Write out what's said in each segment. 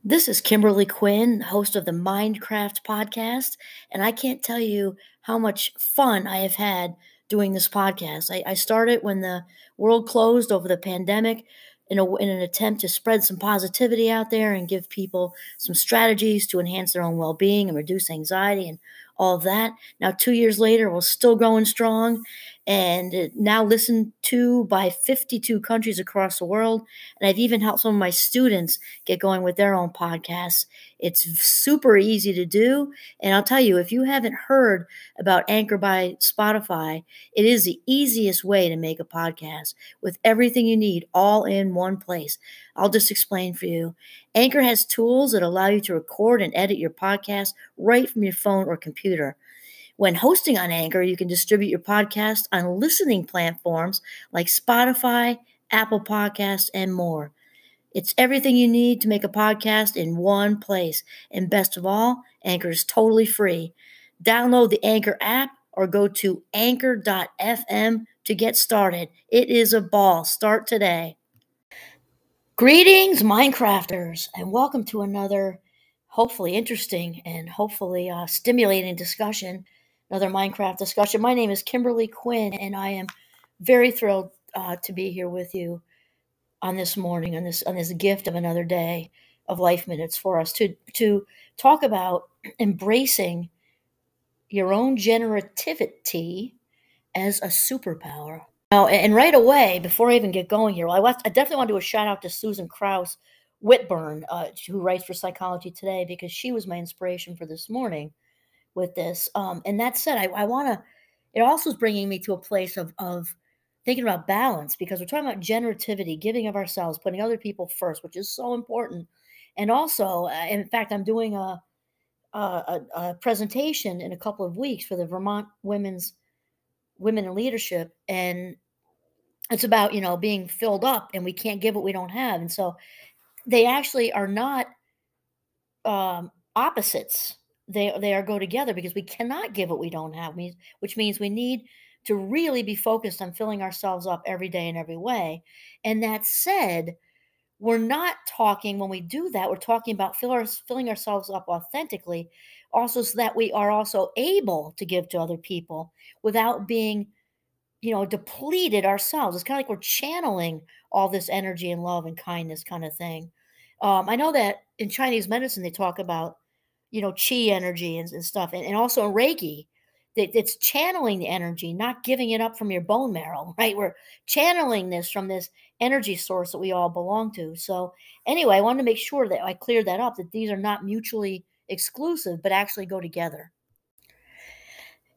This is Kimberly Quinn, host of the Mindcraft podcast, and I can't tell you how much fun I have had doing this podcast. I started when the world closed over the pandemic in an attempt to spread some positivity out there and give people some strategies to enhance their own well being and reduce anxiety and all of that. Now, 2 years later, we're still going strong and now listened to by 52 countries across the world. And I've even helped some of my students get going with their own podcasts. It's super easy to do. And I'll tell you, if you haven't heard about Anchor by Spotify, it is the easiest way to make a podcast with everything you need all in one place. I'll just explain for you. Anchor has tools that allow you to record and edit your podcast right from your phone or computer. When hosting on Anchor, you can distribute your podcast on listening platforms like Spotify, Apple Podcasts, and more. It's everything you need to make a podcast in one place. And best of all, Anchor is totally free. Download the Anchor app or go to anchor.fm to get started. It is a ball. Start today. Greetings, Minecrafters, and welcome to another hopefully interesting and hopefully stimulating discussion, another Minecraft discussion. My name is Kimberly Quinn, and I am very thrilled to be here with you on this morning, on this gift of another day of Life Minutes for us to talk about embracing your own generativity as a superpower. Now, and right away, before I even get going here, I definitely want to do a shout out to Susan Krauss Whitburn, who writes for Psychology Today, because she was my inspiration for this morning with this. And that said, I want to. It also is bringing me to a place of thinking about balance, because we're talking about generativity, giving of ourselves, putting other people first, which is so important. And also, in fact, I'm doing a presentation in a couple of weeks for the Vermont Women in Leadership, and it's about being filled up, and we can't give what we don't have, and so they actually are not opposites. They are go together, because we cannot give what we don't have, which means we need to really be focused on filling ourselves up every day in every way. And that said, we're not talking, when we do that, we're talking about filling ourselves up authentically, also, so that we are also able to give to other people without being depleted ourselves. It's kind of like we're channeling all this energy and love and kindness kind of thing. I know that in Chinese medicine, they talk about, chi energy and stuff. And also in Reiki, it's channeling the energy, not giving it up from your bone marrow, right? We're channeling this from this energy source that we all belong to. So anyway, I wanted to make sure that I cleared that up, that these are not mutually exclusive, but actually go together.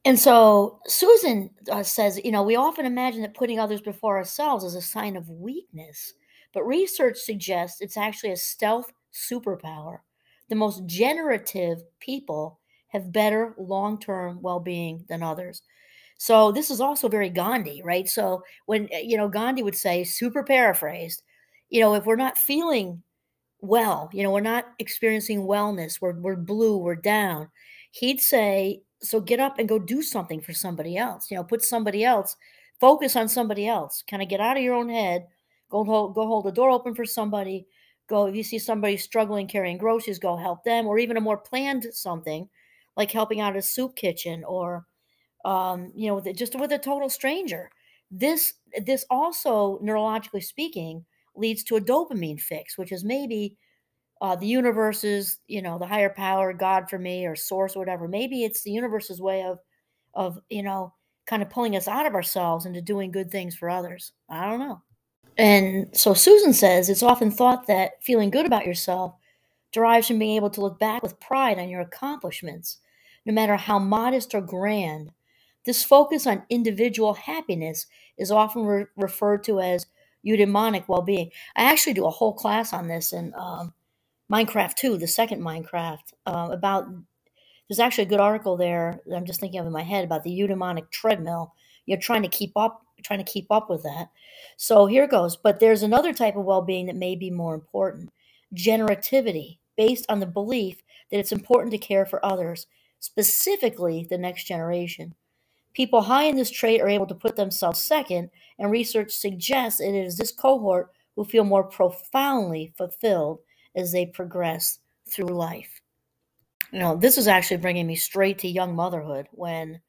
And so Susan says, we often imagine that putting others before ourselves is a sign of weakness, but research suggests it's actually a stealth superpower. The most generative people have better long term well being than others. So this is also very Gandhi, right? So when, Gandhi would say, super paraphrased, if we're not feeling well, we're not experiencing wellness, we're blue, we're down, he'd say, so get up and go do something for somebody else, put somebody else, focus on somebody else, kind of get out of your own head, go hold the door open for somebody, go, if you see somebody struggling carrying groceries, go help them, or even a more planned something like helping out a soup kitchen, or just with a total stranger. This also, neurologically speaking, leads to a dopamine fix, which is maybe the universe's, the higher power, God for me, or source, or whatever. Maybe it's the universe's way of kind of pulling us out of ourselves into doing good things for others. I don't know. And so Susan says it's often thought that feeling good about yourself derives from being able to look back with pride on your accomplishments, no matter how modest or grand. This focus on individual happiness is often referred to as eudaimonic well-being. I actually do a whole class on this in Minecraft 2, the second Minecraft, about, there's actually a good article there that I'm just thinking of in my head about the eudaimonic treadmill. You're trying to keep up with that. So here goes. But there's another type of well-being that may be more important. Generativity, based on the belief that it's important to care for others, specifically the next generation. People high in this trait are able to put themselves second, and research suggests it is this cohort who feel more profoundly fulfilled as they progress through life. This is actually bringing me straight to young motherhood when,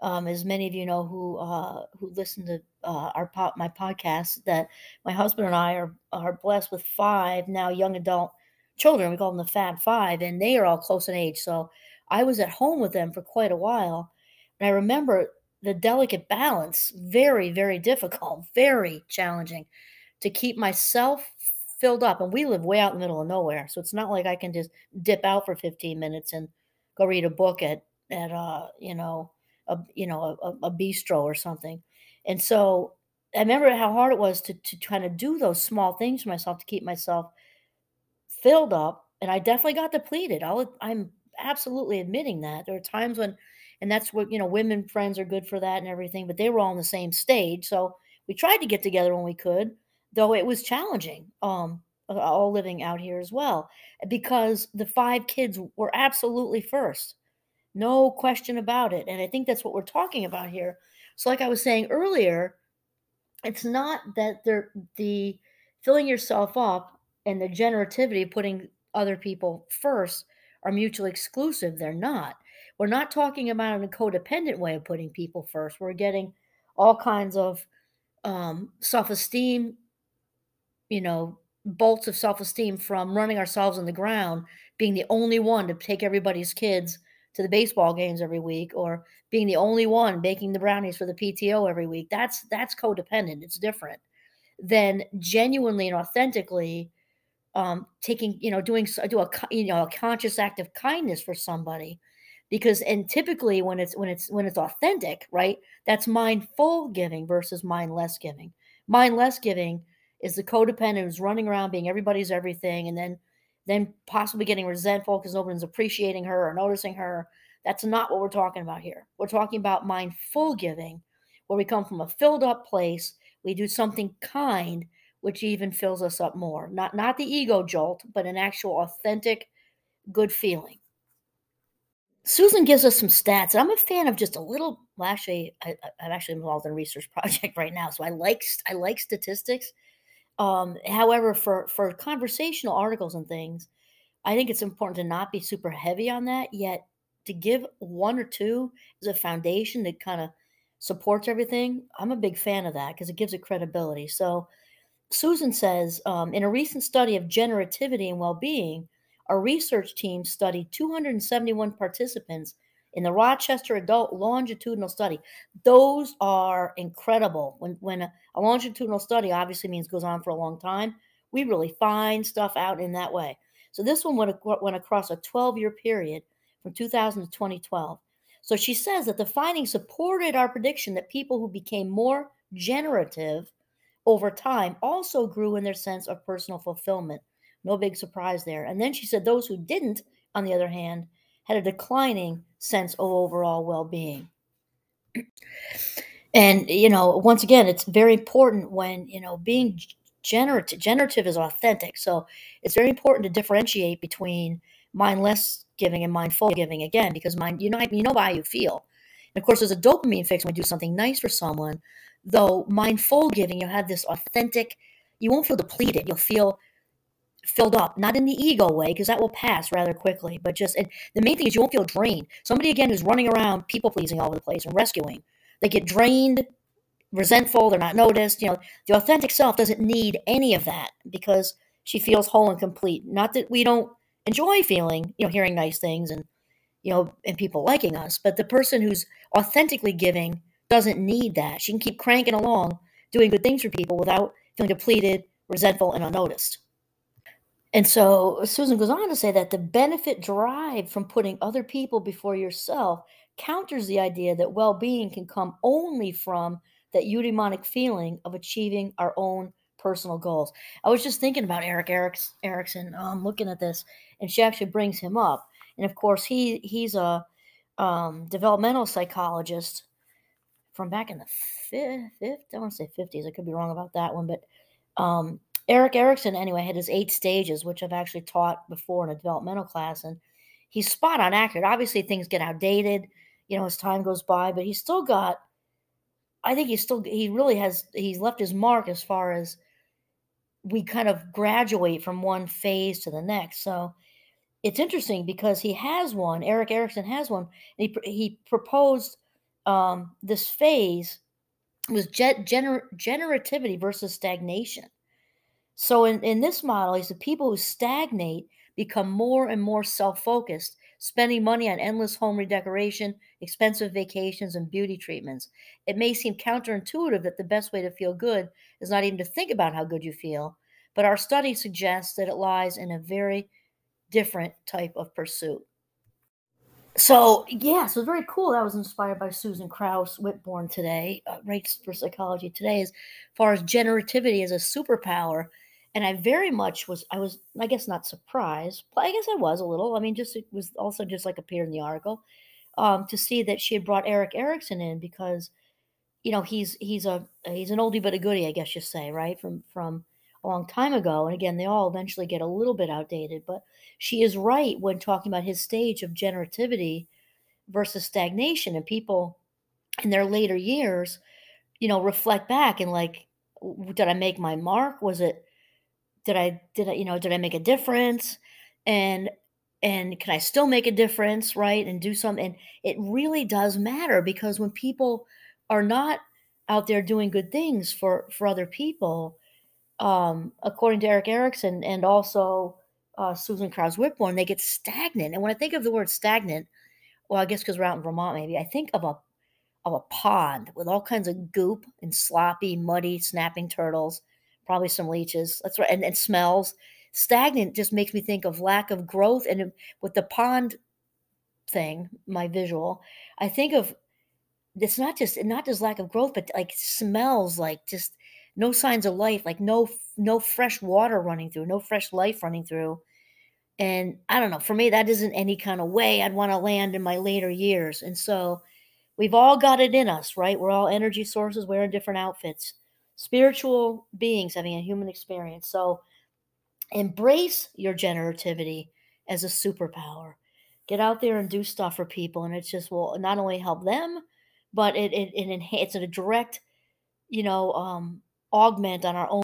as many of you know who listen to my podcast, that my husband and I are blessed with five now young adult children. We call them the Fab Five, and they are all close in age. So I was at home with them for quite a while, and I remember the delicate balance, very, very difficult, very challenging to keep myself filled up. And we live way out in the middle of nowhere, so it's not like I can just dip out for 15 minutes and go read a book at a bistro or something. And so I remember how hard it was to kind of do those small things for myself to keep myself filled up, and I definitely got depleted. I'm absolutely admitting that. There are times when, and that's what, women friends are good for that and everything, but they were all on the same stage. So we tried to get together when we could, though it was challenging, all living out here as well, because the five kids were absolutely first. No question about it. And I think that's what we're talking about here. So, like I was saying earlier, it's not that the filling yourself up and the generativity, putting other people first, are mutually exclusive. They're not. We're not talking about a codependent way of putting people first. We're getting all kinds of self esteem, bolts of self esteem from running ourselves on the ground, being the only one to take everybody's kids to the baseball games every week, or being the only one baking the brownies for the PTO every week. That's codependent. It's different than genuinely and authentically taking, do a conscious act of kindness for somebody, because, and typically when it's authentic, right, that's mindful giving versus mindless giving. Mindless giving is the codependent who's running around being everybody's everything, and then possibly getting resentful because nobody's appreciating her or noticing her. That's not what we're talking about here. We're talking about mindful giving, where we come from a filled up place, we do something kind, which even fills us up more. Not the ego jolt, but an actual authentic good feeling. Susan gives us some stats. I'm a fan of just a little. Well, actually, I'm actually involved in a research project right now, so I like statistics. However, for conversational articles and things, I think it's important to not be super heavy on that. Yet to give one or two as a foundation that kind of supports everything, I'm a big fan of that because it gives it credibility. So Susan says, in a recent study of generativity and well being, our research team studied 271 participants in the Rochester Adult Longitudinal Study. Those are incredible. When a longitudinal study obviously means goes on for a long time, we really find stuff out in that way. So this one went across a 12-year period from 2000 to 2012. So she says that the findings supported our prediction that people who became more generative over time also grew in their sense of personal fulfillment. No big surprise there. And then she said those who didn't, on the other hand, had a declining sense of overall well being. And, once again, it's very important when, being generative is authentic. So it's very important to differentiate between mindless giving and mindful giving, again, because you know how you feel. And of course, there's a dopamine fix when we do something nice for someone, though mindful giving, you'll have this authentic, you won't feel depleted. You'll feel filled up, not in the ego way, because that will pass rather quickly, but just, and the main thing is you won't feel drained. Somebody, again, who's running around people pleasing all over the place and rescuing, they get drained, resentful, they're not noticed. The authentic self doesn't need any of that because she feels whole and complete. Not that we don't enjoy feeling, hearing nice things and people liking us, but the person who's authentically giving doesn't need that. She can keep cranking along, doing good things for people without feeling depleted, resentful, and unnoticed. And so Susan goes on to say that the benefit derived from putting other people before yourself counters the idea that well being can come only from that eudaimonic feeling of achieving our own personal goals. I was just thinking about Erickson, looking at this, and she actually brings him up. And of course, he's a developmental psychologist from back in the fifth, I want to say 50s. I could be wrong about that one, but Eric Erickson, anyway, had his 8 stages, which I've actually taught before in a developmental class, and he's spot on accurate. Obviously, things get outdated, as time goes by, but he's still got. I think he really has. He's left his mark as far as we kind of graduate from one phase to the next. So it's interesting because he has one. Eric Erickson has one. And he proposed this phase was generativity versus stagnation. So in this model, he said people who stagnate become more and more self-focused, spending money on endless home redecoration, expensive vacations, and beauty treatments. It may seem counterintuitive that the best way to feel good is not even to think about how good you feel, but our study suggests that it lies in a very different type of pursuit. So yeah, so very cool. That was inspired by Susan Krauss Whitborn today, Rates for Psychology Today, as far as generativity as a superpower. And I very much was, I guess not surprised, but I guess I was a little. I mean, just it was also just like appeared in the article to see that she had brought Eric Erickson in because he's an oldie but a goodie, I guess you say, right? From a long time ago. And again, they all eventually get a little bit outdated, but she is right when talking about his stage of generativity versus stagnation. And people in their later years, reflect back and like, did I make my mark? Was it did I make a difference? And can I still make a difference, right? And do something. And it really does matter because when people are not out there doing good things for other people, according to Eric Erickson and also Susan Krauss Whitborn, they get stagnant. And when I think of the word stagnant, well, I guess because we're out in Vermont, maybe I think of a pond with all kinds of goop and sloppy, muddy, snapping turtles, probably some leeches. That's right, and smells. Stagnant just makes me think of lack of growth. And with the pond thing, my visual, I think of it's not just lack of growth, but like smells like just no signs of life, like no fresh water running through, no fresh life running through. And I don't know, for me, that isn't any kind of way I'd want to land in my later years. And so we've all got it in us, right? We're all energy sources wearing different outfits, spiritual beings having a human experience. So embrace your generativity as a superpower. Get out there and do stuff for people, and it just will not only help them, but it's a direct, you know, augment on our own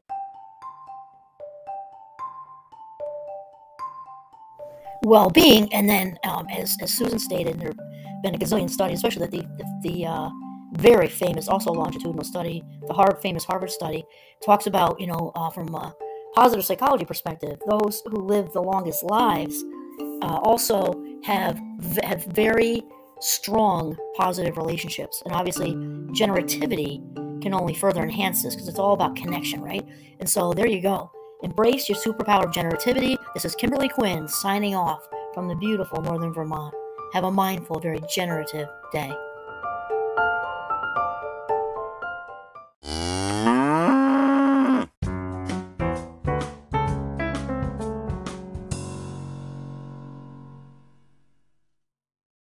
well-being. And then, as Susan stated, there have been a gazillion studies, especially that the very famous, also longitudinal study, the famous Harvard study, talks about from a positive psychology perspective, those who live the longest lives also have very strong positive relationships, and obviously generativity can only further enhance this because it's all about connection, right? And so there you go. Embrace your superpower of generativity. This is Kimberly Quinn signing off from the beautiful northern Vermont. Have a mindful, very generative day.